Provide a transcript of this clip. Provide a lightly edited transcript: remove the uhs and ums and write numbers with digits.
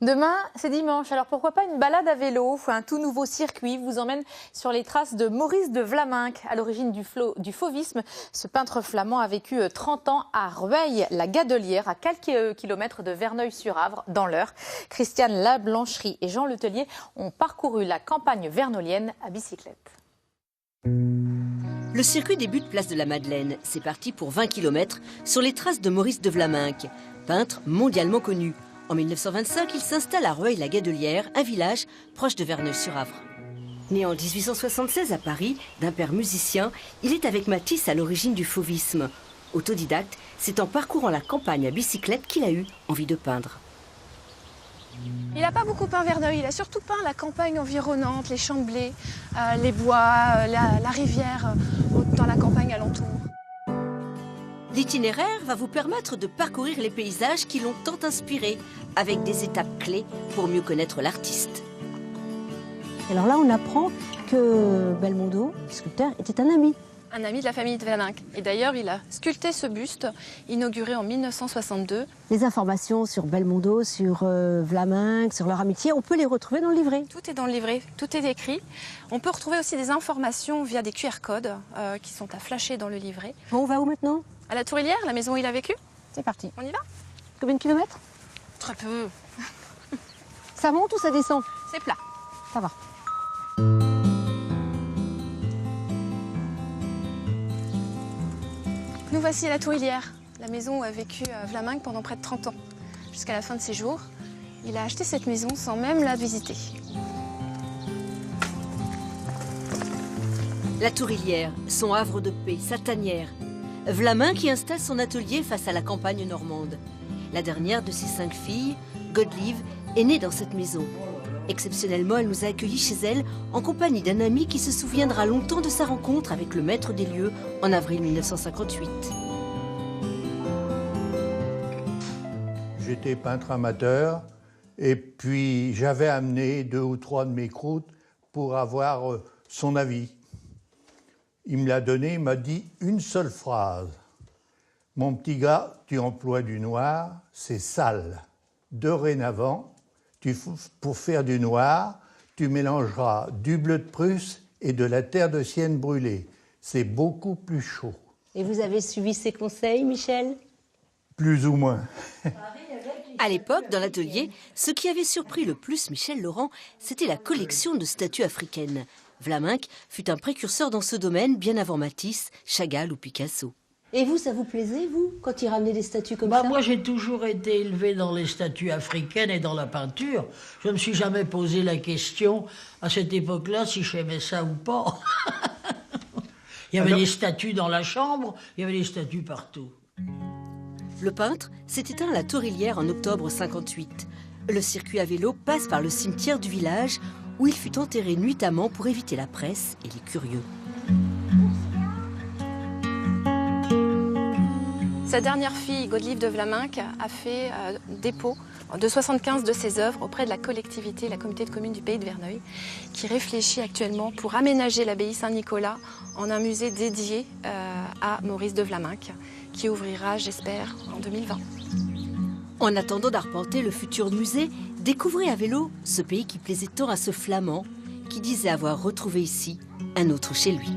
Demain, c'est dimanche, alors pourquoi pas une balade à vélo? Un tout nouveau circuit vous emmène sur les traces de Maurice de Vlaminck. À l'origine du fauvisme, ce peintre flamand a vécu 30 ans à Rueil-la-Gadelière, à quelques kilomètres de Verneuil-sur-Avre, dans l'Eure. Christiane Lablancherie et Jean Letellier ont parcouru la campagne vernolienne à bicyclette. Le circuit débute place de la Madeleine. C'est parti pour 20 km sur les traces de Maurice de Vlaminck, peintre mondialement connu. En 1925, il s'installe à Rueil-la-Gadelière, un village proche de Verneuil-sur-Avre. Né en 1876 à Paris, d'un père musicien, il est avec Matisse à l'origine du fauvisme. Autodidacte, c'est en parcourant la campagne à bicyclette qu'il a eu envie de peindre. Il n'a pas beaucoup peint Verneuil, il a surtout peint la campagne environnante, les champs de blé, les bois, la rivière dans la campagne alentour. L'itinéraire va vous permettre de parcourir les paysages qui l'ont tant inspiré, avec des étapes clés pour mieux connaître l'artiste. Alors là, on apprend que Belmondo, le sculpteur, était un ami. Un ami de la famille de Vlaminck. Et d'ailleurs, il a sculpté ce buste, inauguré en 1962. Les informations sur Belmondo, sur Vlaminck, sur leur amitié, on peut les retrouver dans le livret. Tout est dans le livret, tout est écrit. On peut retrouver aussi des informations via des QR codes qui sont à flasher dans le livret. Bon, on va où maintenant? À la Tourilière, la maison où il a vécu. C'est parti. On y va? Combien de kilomètres? Très peu. Ça monte ou ça descend? C'est plat. Ça va. Nous voici à la Tourilière, la maison où a vécu Vlaminck pendant près de 30 ans. Jusqu'à la fin de ses jours, il a acheté cette maison sans même la visiter. La Tourilière, son havre de paix, sa tanière. Vlaminck y installe son atelier face à la campagne normande. La dernière de ses 5 filles, Godelive, est née dans cette maison. Exceptionnellement, elle nous a accueillis chez elle en compagnie d'un ami qui se souviendra longtemps de sa rencontre avec le maître des lieux en avril 1958. J'étais peintre amateur et puis j'avais amené 2 ou 3 de mes croûtes pour avoir son avis. Il me l'a donné, il m'a dit une seule phrase. « Mon petit gars, tu emploies du noir, c'est sale. Dorénavant, pour faire du noir, tu mélangeras du bleu de Prusse et de la terre de Sienne brûlée. C'est beaucoup plus chaud. » Et vous avez suivi ses conseils, Michel? Plus ou moins. À l'époque, dans l'atelier, ce qui avait surpris le plus Michel Laurent, c'était la collection de statues africaines. Vlaminck fut un précurseur dans ce domaine bien avant Matisse, Chagall ou Picasso. Et vous, ça vous plaisait, vous, quand il ramenait des statues comme ça? Moi, j'ai toujours été élevé dans les statues africaines et dans la peinture. Je ne me suis jamais posé la question, à cette époque-là, si j'aimais ça ou pas. Il y avait des statues dans la chambre, il y avait des statues partout. Le peintre s'est éteint à la Tourilière en octobre 58. Le circuit à vélo passe par le cimetière du village où il fut enterré nuitamment pour éviter la presse et les curieux. Sa dernière fille, Godelive de Vlaminck, a fait dépôt de 75 de ses œuvres auprès de la collectivité, la communauté de communes du Pays de Verneuil, qui réfléchit actuellement pour aménager l'abbaye Saint-Nicolas en un musée dédié à Maurice de Vlaminck, qui ouvrira, j'espère, en 2020. En attendant d'arpenter le futur musée, découvrez à vélo ce pays qui plaisait tant à ce Flamand qui disait avoir retrouvé ici un autre chez lui.